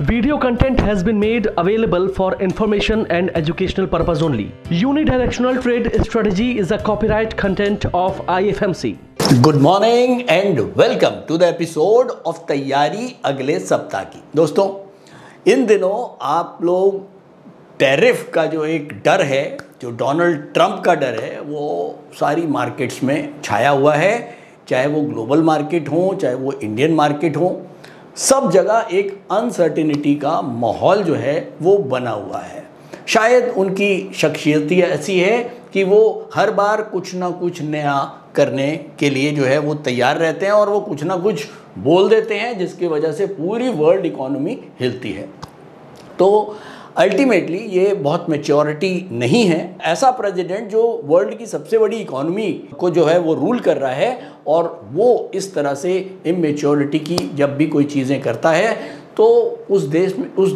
Video content has been made available for information and educational purpose only. Unidirectional trade strategy is a copyright content of IFMC. Good morning and welcome to the episode of तैयारी अगले सप्ताह की। दोस्तों, इन दिनों आप लोग tariff का जो एक डर है, जो डोनाल्ड ट्रंप का डर है, वो सारी मार्केट्स में छाया हुआ है। चाहे वो ग्लोबल मार्केट हो, चाहे वो इंडियन मार्केट हो, सब जगह एक अनसर्टिनिटी का माहौल जो है वो बना हुआ है। शायद उनकी शख्सियत ऐसी है कि वो हर बार कुछ ना कुछ नया करने के लिए जो है वो तैयार रहते हैं और वो कुछ ना कुछ बोल देते हैं जिसकी वजह से पूरी वर्ल्ड इकोनॉमी हिलती है। तो अल्टीमेटली ये बहुत मैच्योरिटी नहीं है। ऐसा प्रेसिडेंट जो वर्ल्ड की सबसे बड़ी इकोनॉमी को जो है वो रूल कर रहा है और वो इस तरह से इमेच्योरिटी की जब भी कोई चीज़ें करता है तो उस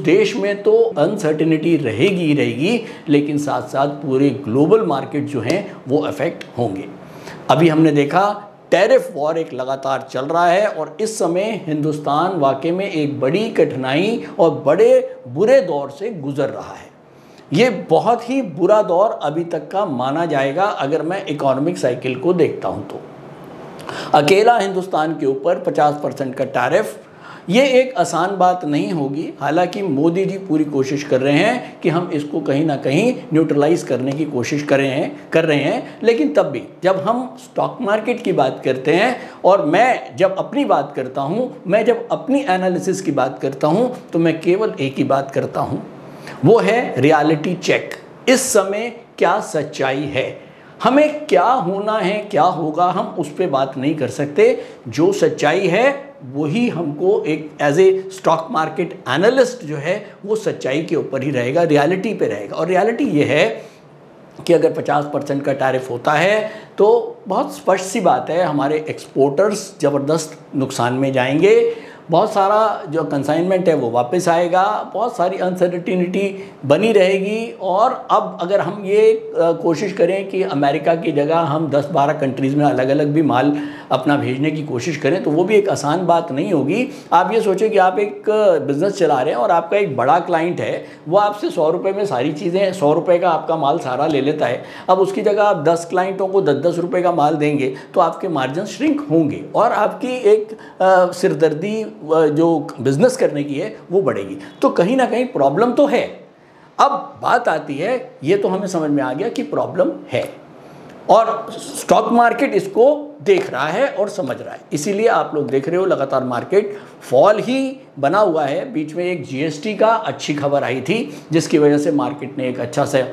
देश में तो अनसर्टिनिटी रहेगी ही रहेगी, लेकिन साथ साथ पूरे ग्लोबल मार्केट जो हैं वो अफेक्ट होंगे। अभी हमने देखा टैरिफ वॉर एक लगातार चल रहा है और इस समय हिंदुस्तान वाकई में एक बड़ी कठिनाई और बड़े बुरे दौर से गुजर रहा है। ये बहुत ही बुरा दौर अभी तक का माना जाएगा अगर मैं इकोनॉमिक साइकिल को देखता हूँ तो। अकेला हिंदुस्तान के ऊपर 50% का टैरिफ, ये एक आसान बात नहीं होगी। हालांकि मोदी जी पूरी कोशिश कर रहे हैं कि हम इसको कहीं ना कहीं न्यूट्रलाइज करने की कोशिश कर रहे हैं, लेकिन तब भी जब हम स्टॉक मार्केट की बात करते हैं और मैं जब अपनी बात करता हूं, मैं जब अपनी एनालिसिस की बात करता हूं, तो मैं केवल एक ही बात करता हूं, वो है रियलिटी चेक। इस समय क्या सच्चाई है, हमें क्या होना है, क्या होगा, हम उस पर बात नहीं कर सकते। जो सच्चाई है वही हमको एक as a stock market analyst जो है वो सच्चाई के ऊपर ही रहेगा, रियलिटी पे रहेगा। और रियलिटी ये है कि अगर 50% का टैरिफ होता है तो बहुत स्पष्ट सी बात है, हमारे एक्सपोर्टर्स ज़बरदस्त नुकसान में जाएंगे। बहुत सारा जो कंसाइनमेंट है वो वापस आएगा, बहुत सारी अनसर्टिनिटी बनी रहेगी। और अब अगर हम ये कोशिश करें कि अमेरिका की जगह हम 10-12 कंट्रीज़ में अलग अलग भी माल अपना भेजने की कोशिश करें तो वो भी एक आसान बात नहीं होगी। आप ये सोचें कि आप एक बिज़नेस चला रहे हैं और आपका एक बड़ा क्लाइंट है, वो आपसे 100 रुपये में सारी चीज़ें, 100 रुपये का आपका माल सारा ले लेता है। अब उसकी जगह आप 10 क्लाइंटों को 10-10 रुपये का माल देंगे तो आपके मार्जिन श्रिंक होंगे और आपकी एक सिरदर्दी जो बिजनेस करने की है वो बढ़ेगी। तो कहीं ना कहीं प्रॉब्लम तो है। अब बात आती है, ये तो हमें समझ में आ गया कि प्रॉब्लम है और स्टॉक मार्केट इसको देख रहा है और समझ रहा है। इसीलिए आप लोग देख रहे हो लगातार मार्केट फॉल ही बना हुआ है। बीच में एक जीएसटी का अच्छी खबर आई थी जिसकी वजह से मार्केट ने एक अच्छा सा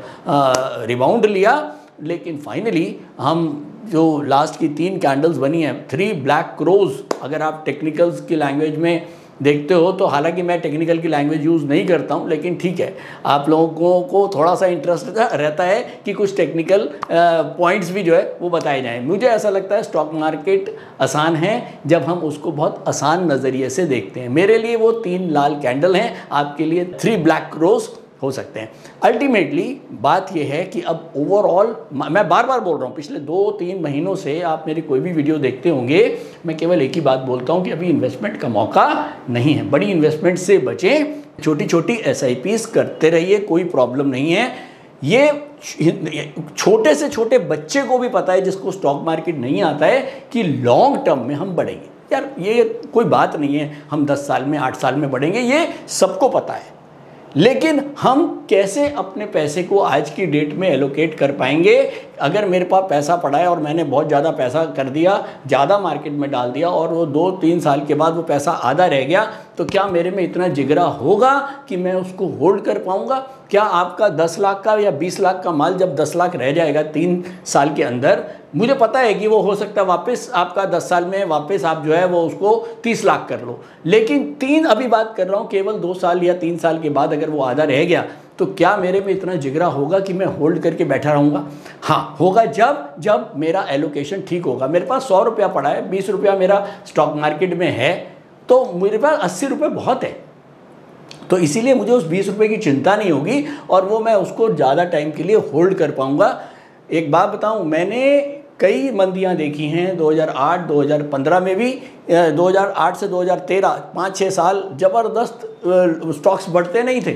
रिबाउंड लिया, लेकिन फाइनली हम जो लास्ट की 3 कैंडल्स बनी हैं, 3 ब्लैक क्रोज, अगर आप टेक्निकल्स की लैंग्वेज में देखते हो तो, हालांकि मैं टेक्निकल की लैंग्वेज यूज़ नहीं करता हूं, लेकिन ठीक है, आप लोगों को थोड़ा सा इंटरेस्ट रहता है कि कुछ टेक्निकल पॉइंट्स भी जो है वो बताए जाएं। मुझे ऐसा लगता है स्टॉक मार्केट आसान है जब हम उसको बहुत आसान नज़रिए से देखते हैं। मेरे लिए वो 3 लाल कैंडल हैं, आपके लिए 3 ब्लैक क्रोज हो सकते हैं। अल्टीमेटली बात यह है कि अब ओवरऑल, मैं बार बार बोल रहा हूँ, पिछले 2-3 महीनों से आप मेरी कोई भी वीडियो देखते होंगे, मैं केवल एक ही बात बोलता हूँ कि अभी इन्वेस्टमेंट का मौका नहीं है। बड़ी इन्वेस्टमेंट से बचें, छोटी छोटी SIPs करते रहिए, कोई प्रॉब्लम नहीं है। ये छोटे से छोटे बच्चे को भी पता है, जिसको स्टॉक मार्केट नहीं आता है, कि लॉन्ग टर्म में हम बढ़ेंगे। यार ये कोई बात नहीं है हम 10 साल में 8 साल में बढ़ेंगे, ये सबको पता है। लेकिन हम कैसे अपने पैसे को आज की डेट में एलोकेट कर पाएंगे? अगर मेरे पास पैसा पड़ा है और मैंने बहुत ज़्यादा पैसा कर दिया, ज़्यादा मार्केट में डाल दिया और वो 2-3 साल के बाद वो पैसा आधा रह गया, तो क्या मेरे में इतना जिगरा होगा कि मैं उसको होल्ड कर पाऊंगा? क्या आपका 10 लाख का या 20 लाख का माल जब 10 लाख रह जाएगा 3 साल के अंदर, मुझे पता है कि वो हो सकता है वापस आपका 10 साल में वापस आप जो है वो उसको 30 लाख कर लो, लेकिन अभी बात कर रहा हूँ केवल 2 साल या 3 साल के बाद अगर वो आधा रह गया तो क्या मेरे में इतना जिगरा होगा कि मैं होल्ड करके बैठा रहूँगा? हाँ, होगा जब मेरा एलोकेशन ठीक होगा। मेरे पास 100 रुपया पड़ा है, 20 रुपया मेरा स्टॉक मार्केट में है, तो मेरे पास 80 रुपये बहुत है। तो इसीलिए मुझे उस 20 रुपये की चिंता नहीं होगी और वो मैं उसको ज़्यादा टाइम के लिए होल्ड कर पाऊँगा। एक बात बताऊँ, मैंने कई मंदियां देखी हैं 2008 2015 में भी, 2008 से 2013 5-6 साल ज़बरदस्त स्टॉक्स बढ़ते नहीं थे,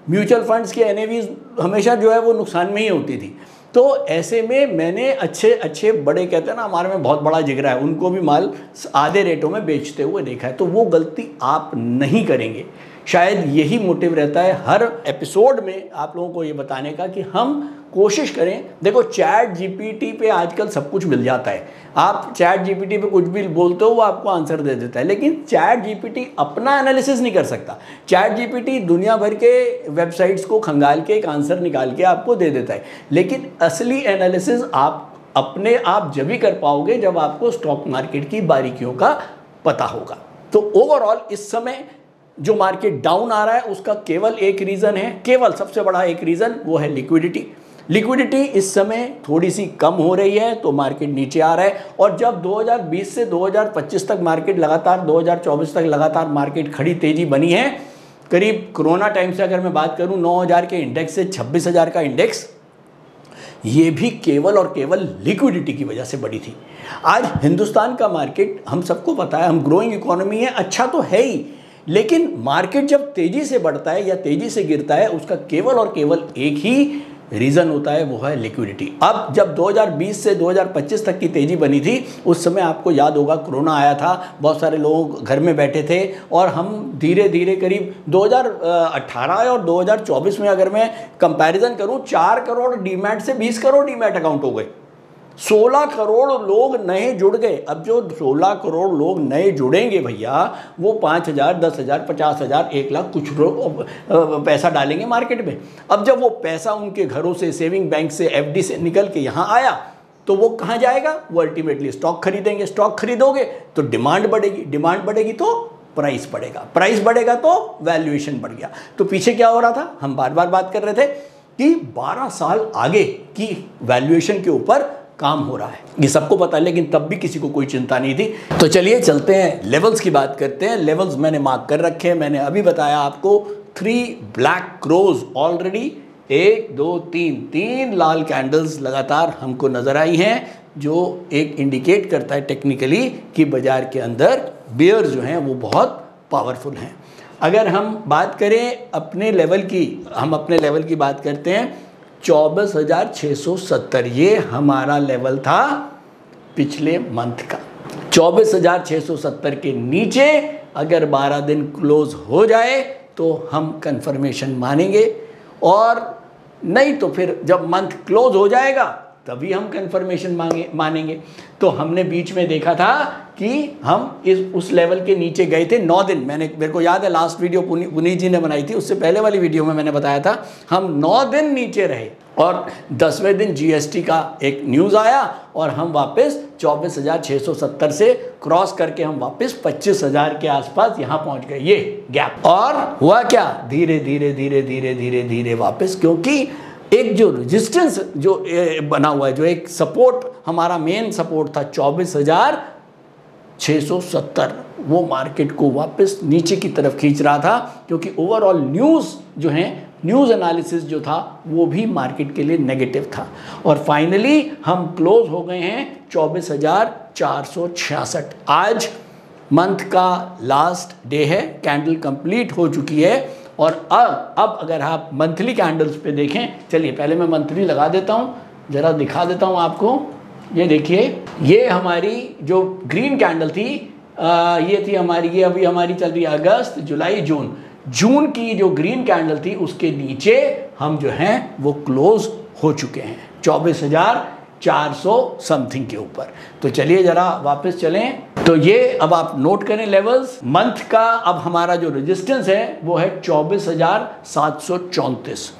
म्यूचुअल फंड्स की एनएवीज हमेशा जो है वो नुकसान में ही होती थी। तो ऐसे में मैंने अच्छे बड़े कहते हैं ना हमारे में बहुत बड़ा जिगरा है, उनको भी माल आधे रेटों में बेचते हुए देखा है। तो वो गलती आप नहीं करेंगे। शायद यही मोटिव रहता है हर एपिसोड में आप लोगों को ये बताने का कि हम कोशिश करें। देखो चैट जीपीटी पे आजकल सब कुछ मिल जाता है, आप चैट जीपीटी पे कुछ भी बोलते हो वो आपको आंसर दे देता है, लेकिन चैट जीपीटी अपना एनालिसिस नहीं कर सकता। चैट जीपीटी दुनिया भर के वेबसाइट्स को खंगाल के एक आंसर निकाल के आपको दे देता है, लेकिन असली एनालिसिस आप अपने आप जब ही कर पाओगे जब आपको स्टॉक मार्केट की बारीकियों का पता होगा। तो ओवरऑल इस समय जो मार्केट डाउन आ रहा है उसका केवल एक रीज़न है, केवल सबसे बड़ा एक रीज़न, वो है लिक्विडिटी। लिक्विडिटी इस समय थोड़ी सी कम हो रही है तो मार्केट नीचे आ रहा है। और जब 2020 से 2025 तक मार्केट लगातार 2024 तक लगातार मार्केट खड़ी तेजी बनी है, करीब कोरोना टाइम से अगर मैं बात करूं 9000 के इंडेक्स से 26,000 का इंडेक्स, ये भी केवल और केवल लिक्विडिटी की वजह से बढ़ी थी। आज हिंदुस्तान का मार्केट हम सबको पता है, हम ग्रोइंग इकोनॉमी है, अच्छा तो है ही, लेकिन मार्केट जब तेजी से बढ़ता है या तेजी से गिरता है उसका केवल और केवल एक ही रीज़न होता है, वो है लिक्विडिटी। अब जब 2020 से 2025 तक की तेज़ी बनी थी उस समय आपको याद होगा कोरोना आया था, बहुत सारे लोग घर में बैठे थे और हम धीरे धीरे करीब 2018 और 2024 में अगर मैं कंपैरिजन करूं 4 करोड़ डीमैट से 20 करोड़ डीमैट अकाउंट हो गए, 16 करोड़ लोग नए जुड़ गए। अब जो 16 करोड़ लोग नए जुड़ेंगे भैया वो 5,000 10,000 50,000 1 लाख कुछ लोग पैसा डालेंगे मार्केट में। अब जब वो पैसा उनके घरों से सेविंग बैंक से एफडी से निकल के यहाँ आया तो वो कहाँ जाएगा, वो अल्टीमेटली स्टॉक खरीदेंगे। स्टॉक खरीदोगे तो डिमांड बढ़ेगी, डिमांड बढ़ेगी तो प्राइस बढ़ेगा, प्राइस बढ़ेगा तो वैल्यूएशन बढ़ गया। तो पीछे क्या हो रहा था, हम बार बार बात कर रहे थे कि 12 साल आगे की वैल्यूएशन के ऊपर काम हो रहा है, ये सबको पता है, लेकिन तब भी किसी को कोई चिंता नहीं थी। तो चलिए चलते हैं लेवल्स की बात करते हैं। लेवल्स मैंने मार्क कर रखे हैं, मैंने अभी बताया आपको 3 ब्लैक क्रोज ऑलरेडी 1 2 3 लाल कैंडल्स लगातार हमको नजर आई हैं, जो एक इंडिकेट करता है टेक्निकली कि बाजार के अंदर बेयर जो हैं वो बहुत पावरफुल हैं। अगर हम बात करें अपने लेवल की, हम अपने लेवल की बात करते हैं 24,670, ये हमारा लेवल था पिछले मंथ का। 24,670 के नीचे अगर 12 दिन क्लोज हो जाए तो हम कंफर्मेशन मानेंगे, और नहीं तो फिर जब मंथ क्लोज हो जाएगा तभी हम कंफर्मेशन मानेंगे। तो हमने बीच में देखा था कि हम उस लेवल के नीचे गए थे 9 दिन। मेरे को याद है लास्ट वीडियो पुनीत जी ने बनाई थी, उससे पहले वाली वीडियो में मैंने बताया था हम 9 दिन नीचे रहे और 10वें दिन जीएसटी का एक न्यूज़ आया और हम वापस 24,670 से क्रॉस करके हम वापस 25,000 के आसपास यहाँ पहुँच गए, ये गैप। और हुआ क्या, धीरे धीरे धीरे धीरे धीरे धीरे वापस, क्योंकि एक जो रेजिस्टेंस जो बना हुआ है, जो एक सपोर्ट हमारा मेन सपोर्ट था 24,670, वो मार्केट को वापस नीचे की तरफ खींच रहा था, क्योंकि ओवरऑल न्यूज़ जो है, न्यूज़ एनालिसिस जो था वो भी मार्केट के लिए नेगेटिव था। और फाइनली हम क्लोज हो गए हैं 24,466। आज मंथ का लास्ट डे है, कैंडल कंप्लीट हो चुकी है। और अब अगर आप मंथली कैंडल्स पे देखें, चलिए पहले मैं मंथली लगा देता हूँ, ज़रा दिखा देता हूँ आपको। ये देखिए, ये हमारी जो ग्रीन कैंडल थी, ये थी हमारी, ये अभी हमारी चल रही है अगस्त जुलाई जून। जून की जो ग्रीन कैंडल थी उसके नीचे हम जो हैं वो क्लोज हो चुके हैं 24,400 समथिंग के ऊपर। तो चलिए ज़रा वापस चलें। तो ये अब आप नोट करें लेवल्स। मंथ का अब हमारा जो रेजिस्टेंस है वो है 24,734।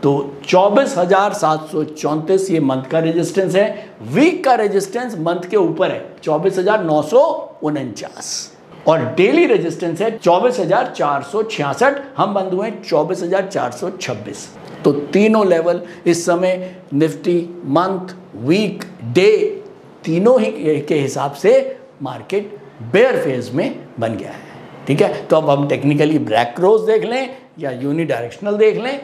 तो 24,734 ये मंथ का रेजिस्टेंस है। वीक का रेजिस्टेंस मंथ के ऊपर है 24,949 और डेली रेजिस्टेंस है 24,466। हम बंद हुए 24,426। तो तीनों लेवल इस समय निफ्टी मंथ, वीक, डे तीनों ही के हिसाब से मार्केट बेयर फेज में बन गया है। ठीक है, तो अब हम टेक्निकली ब्लैक क्रोज देख लें या यूनिडायरेक्शनल देख लें,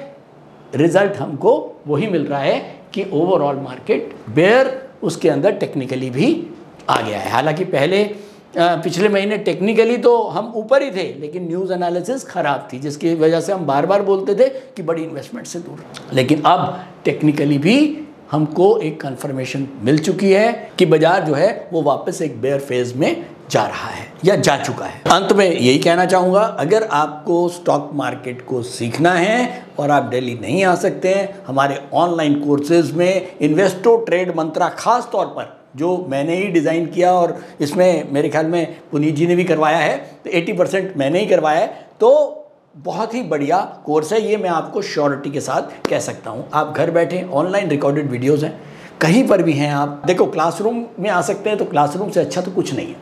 रिजल्ट हमको वही मिल रहा है कि ओवरऑल मार्केट बेयर उसके अंदर टेक्निकली भी आ गया है। हालांकि पहले पिछले महीने टेक्निकली तो हम ऊपर ही थे, लेकिन न्यूज़ एनालिसिस ख़राब थी, जिसकी वजह से हम बार बार बोलते थे कि बड़ी इन्वेस्टमेंट से दूर। लेकिन अब टेक्निकली भी हमको एक कंफर्मेशन मिल चुकी है कि बाजार जो है वो वापस एक बेयर फेज में जा रहा है या जा चुका है। अंत में यही कहना चाहूँगा, अगर आपको स्टॉक मार्केट को सीखना है और आप दिल्ली नहीं आ सकते हैं, हमारे ऑनलाइन कोर्सेज में इन्वेस्टो ट्रेड मंत्रा खास तौर पर जो मैंने ही डिज़ाइन किया और इसमें मेरे ख्याल में पुनीत जी ने भी करवाया है, तो 80% मैंने ही करवाया है, तो बहुत ही बढ़िया कोर्स है ये, मैं आपको श्योरिटी के साथ कह सकता हूँ। आप घर बैठे ऑनलाइन रिकॉर्डेड वीडियोज़ हैं, कहीं पर भी हैं आप। देखो क्लासरूम में आ सकते हैं तो क्लासरूम से अच्छा तो कुछ नहीं है,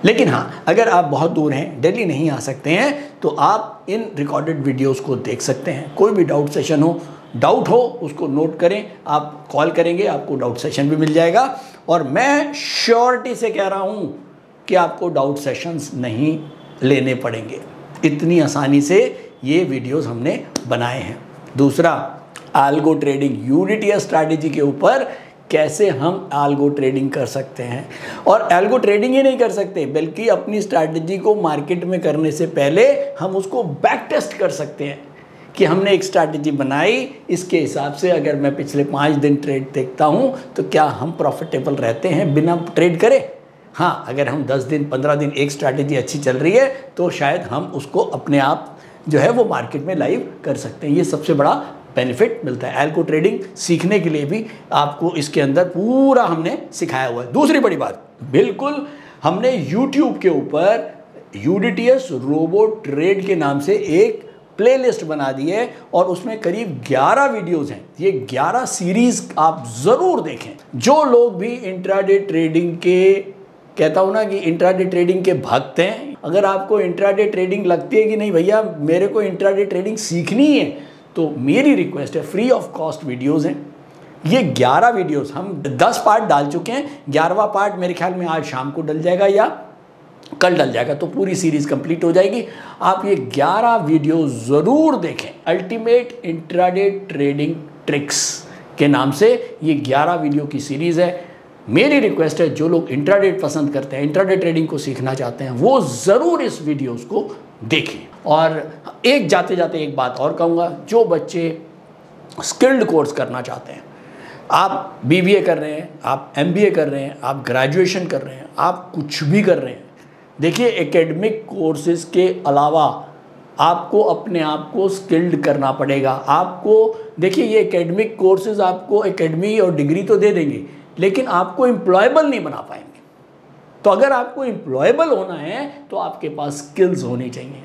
लेकिन हाँ अगर आप बहुत दूर हैं, दिल्ली नहीं आ सकते हैं, तो आप इन रिकॉर्डेड वीडियोज़ को देख सकते हैं। कोई भी डाउट सेशन हो, डाउट हो उसको नोट करें, आप कॉल करेंगे आपको डाउट सेशन भी मिल जाएगा। और मैं श्योरिटी से कह रहा हूँ कि आपको डाउट सेशंस नहीं लेने पड़ेंगे, इतनी आसानी से ये वीडियोस हमने बनाए हैं। दूसरा, आल्गो ट्रेडिंग, यूनिटी स्ट्रैटेजी के ऊपर कैसे हम आल्गो ट्रेडिंग कर सकते हैं। और आल्गो ट्रेडिंग ही नहीं कर सकते, बल्कि अपनी स्ट्रैटेजी को मार्केट में करने से पहले हम उसको बैक टेस्ट कर सकते हैं कि हमने एक स्ट्रैटेजी बनाई, इसके हिसाब से अगर मैं पिछले 5 दिन ट्रेड देखता हूँ तो क्या हम प्रॉफिटेबल रहते हैं बिना ट्रेड करे। हाँ, अगर हम 10 दिन 15 दिन एक स्ट्रैटेजी अच्छी चल रही है तो शायद हम उसको अपने आप जो है वो मार्केट में लाइव कर सकते हैं। ये सबसे बड़ा बेनिफिट मिलता है। आल्गो ट्रेडिंग सीखने के लिए भी आपको इसके अंदर पूरा हमने सिखाया हुआ है। दूसरी बड़ी बात, बिल्कुल हमने YouTube के ऊपर यूडीटीएस रोबो ट्रेड के नाम से एक प्लेलिस्ट बना दी है और उसमें करीब 11 वीडियोस हैं। ये 11 सीरीज आप ज़रूर देखें। जो लोग भी इंट्राडे ट्रेडिंग के, कहता हूँ ना कि इंट्राडे ट्रेडिंग के भक्त हैं, अगर आपको इंट्राडे ट्रेडिंग लगती है कि नहीं भैया मेरे को इंट्राडे ट्रेडिंग सीखनी है, तो मेरी रिक्वेस्ट है, फ्री ऑफ कॉस्ट वीडियोस हैं ये 11 वीडियोस। हम 10 पार्ट डाल चुके हैं, 11वां पार्ट मेरे ख्याल में आज शाम को डल जाएगा या कल डल जाएगा, तो पूरी सीरीज कंप्लीट हो जाएगी। आप ये 11 वीडियो ज़रूर देखें। अल्टीमेट इंट्राडे ट्रेडिंग ट्रिक्स के नाम से ये 11 वीडियो की सीरीज़ है। मेरी रिक्वेस्ट है, जो लोग इंट्राडे पसंद करते हैं, इंट्राडे ट्रेडिंग को सीखना चाहते हैं, वो ज़रूर इस वीडियोस को देखें। और एक जाते जाते एक बात और कहूँगा, जो बच्चे स्किल्ड कोर्स करना चाहते हैं, आप BBA कर रहे हैं, आप MBA कर रहे हैं, आप ग्रेजुएशन कर रहे हैं, आप कुछ भी कर रहे हैं, देखिए एकेडमिक कोर्सेज के अलावा आपको अपने आप को स्किल्ड करना पड़ेगा। आपको देखिए, ये एकेडमिक कोर्सेज आपको एकेडमी और डिग्री तो दे देंगे, लेकिन आपको एम्प्लॉयबल नहीं बना पाएंगे। तो अगर आपको एम्प्लॉयबल होना है तो आपके पास स्किल्स होनी चाहिए,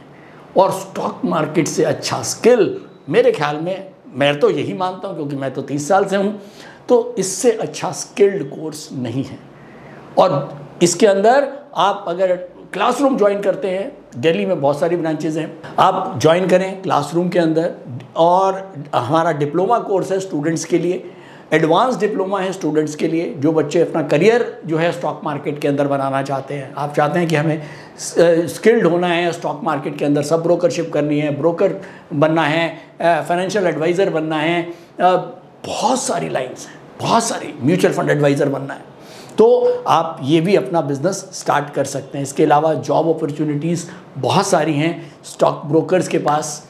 और स्टॉक मार्केट से अच्छा स्किल मेरे ख्याल में, मैं तो यही मानता हूँ क्योंकि मैं तो 30 साल से हूँ, तो इससे अच्छा स्किल्ड कोर्स नहीं है। और इसके अंदर आप अगर क्लासरूम ज्वाइन करते हैं, दिल्ली में बहुत सारी ब्रांचेज हैं, आप ज्वाइन करें क्लासरूम के अंदर। और हमारा डिप्लोमा कोर्स है स्टूडेंट्स के लिए, एडवांस डिप्लोमा है स्टूडेंट्स के लिए, जो बच्चे अपना करियर जो है स्टॉक मार्केट के अंदर बनाना चाहते हैं। आप चाहते हैं कि हमें स्किल्ड होना है स्टॉक मार्केट के अंदर, सब ब्रोकरशिप करनी है, ब्रोकर बनना है, फाइनेंशियल एडवाइज़र बनना है, बहुत सारी लाइन्स हैं, बहुत सारी, म्यूचुअल फंड एडवाइज़र बनना है, तो आप ये भी अपना बिजनेस स्टार्ट कर सकते हैं। इसके अलावा जॉब अपॉर्चुनिटीज़ बहुत सारी हैं स्टॉक ब्रोकर्स के पास।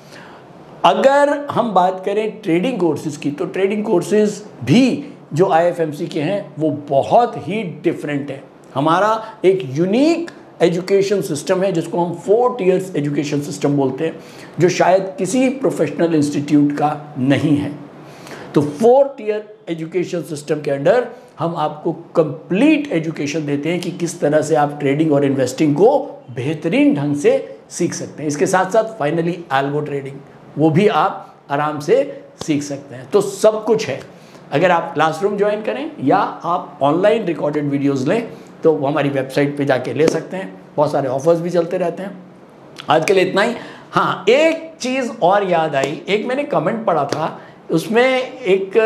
अगर हम बात करें ट्रेडिंग कोर्सेज़ की, तो ट्रेडिंग कोर्सेज़ भी जो IFMC के हैं वो बहुत ही डिफरेंट है। हमारा एक यूनिक एजुकेशन सिस्टम है जिसको हम 4 टियर्स एजुकेशन सिस्टम बोलते हैं, जो शायद किसी प्रोफेशनल इंस्टीट्यूट का नहीं है। तो 4 टियर एजुकेशन सिस्टम के अंडर हम आपको कंप्लीट एजुकेशन देते हैं कि किस तरह से आप ट्रेडिंग और इन्वेस्टिंग को बेहतरीन ढंग से सीख सकते हैं। इसके साथ साथ फाइनली आल्गो ट्रेडिंग, वो भी आप आराम से सीख सकते हैं। तो सब कुछ है। अगर आप क्लासरूम ज्वाइन करें या आप ऑनलाइन रिकॉर्डेड वीडियोस लें तो वो हमारी वेबसाइट पे जाके ले सकते हैं। बहुत सारे ऑफर्स भी चलते रहते हैं। आज के लिए इतना ही। हाँ, एक चीज़ और याद आई, एक मैंने कमेंट पढ़ा था, उसमें एक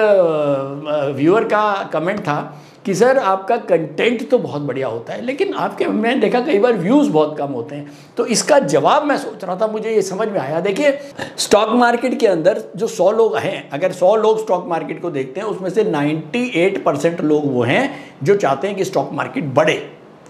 व्यूअर का कमेंट था कि सर आपका कंटेंट तो बहुत बढ़िया होता है लेकिन आपके, मैंने देखा कई बार व्यूज़ बहुत कम होते हैं। तो इसका जवाब मैं सोच रहा था, मुझे ये समझ में आया। देखिए, स्टॉक मार्केट के अंदर जो 100 लोग हैं, अगर 100 लोग स्टॉक मार्केट को देखते हैं उसमें से 98% लोग वो हैं जो चाहते हैं कि स्टॉक मार्केट बढ़े।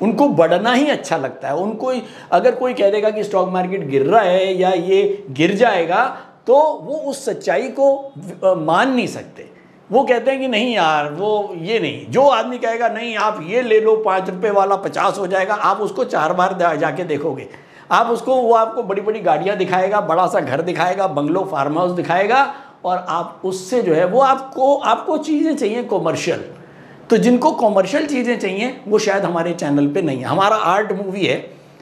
उनको बढ़ना ही अच्छा लगता है। उनको अगर कोई कह देगा कि स्टॉक मार्केट गिर रहा है या ये गिर जाएगा तो वो उस सच्चाई को मान नहीं सकते। वो कहते हैं कि नहीं यार, वो ये नहीं। जो आदमी कहेगा नहीं आप ये ले लो 5 रुपये वाला 50 हो जाएगा, आप उसको 4 बार जाके देखोगे। आप उसको, वो आपको बड़ी बड़ी गाड़ियाँ दिखाएगा, बड़ा सा घर दिखाएगा, बंगलो फार्म हाउस दिखाएगा, और आप उससे जो है वो आपको चीज़ें चाहिए कॉमर्शियल। तो जिनको कॉमर्शियल चीज़ें चाहिए वो शायद हमारे चैनल पे नहीं है। हमारा आर्ट मूवी है,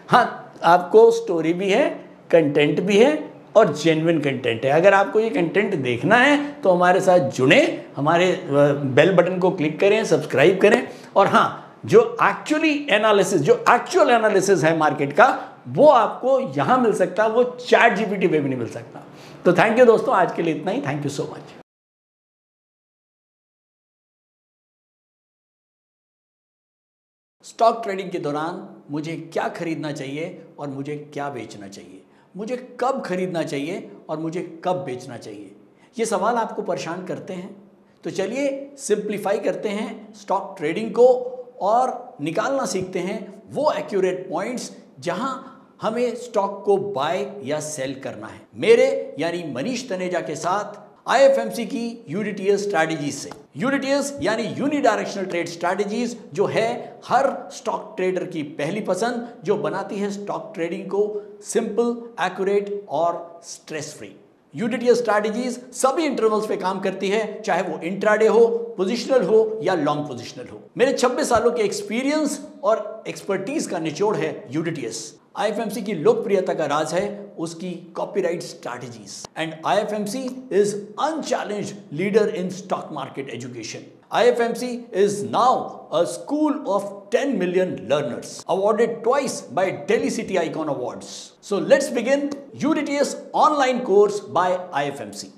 हाँ, आपको स्टोरी भी है, कंटेंट भी है और जेन्युइन कंटेंट है। अगर आपको ये कंटेंट देखना है तो हमारे साथ जुड़े, हमारे बेल बटन को क्लिक करें, सब्सक्राइब करें। और हाँ, जो एक्चुअल एनालिसिस है मार्केट का, वो आपको यहाँ मिल सकता है, वो ChatGPT पे भी नहीं मिल सकता। तो थैंक यू दोस्तों, आज के लिए इतना ही। Thank you so much. Stock trading के दौरान मुझे क्या खरीदना चाहिए और मुझे क्या बेचना चाहिए, मुझे कब खरीदना चाहिए और मुझे कब बेचना चाहिए, ये सवाल आपको परेशान करते हैं। तो चलिए सिंप्लीफाई करते हैं स्टॉक ट्रेडिंग को और निकालना सीखते हैं वो एक्यूरेट पॉइंट्स जहां हमें स्टॉक को बाय या सेल करना है। मेरे यानी मनीष तनेजा के साथ IFMC की यूनिटीएस स्ट्रैटेजीज से। यूनिटीएस यानी यूनिडायरेक्शनल ट्रेड स्ट्रैटेजीज, जो है हर स्टॉक ट्रेडर की पहली पसंद, जो बनाती है स्टॉक ट्रेडिंग को सिंपल, एक्यूरेट और स्ट्रेस फ्री। यूनिटीएस स्ट्रैटेजीज सभी इंटरवल्स पे काम करती है, चाहे वो इंट्राडे हो, पोजिशनल हो या लॉन्ग पोजिशनल हो। मेरे 26 सालों के एक्सपीरियंस और एक्सपर्टीज का निचोड़ है यूनिटीएस। IFMC की लोकप्रियता का राज है उसकी copyright strategies. And IFMC is unchallenged leader in stock market education. IFMC is now a school of 10 million learners, awarded twice by Delhi City Icon Awards. So let's begin UDTS online course by IFMC.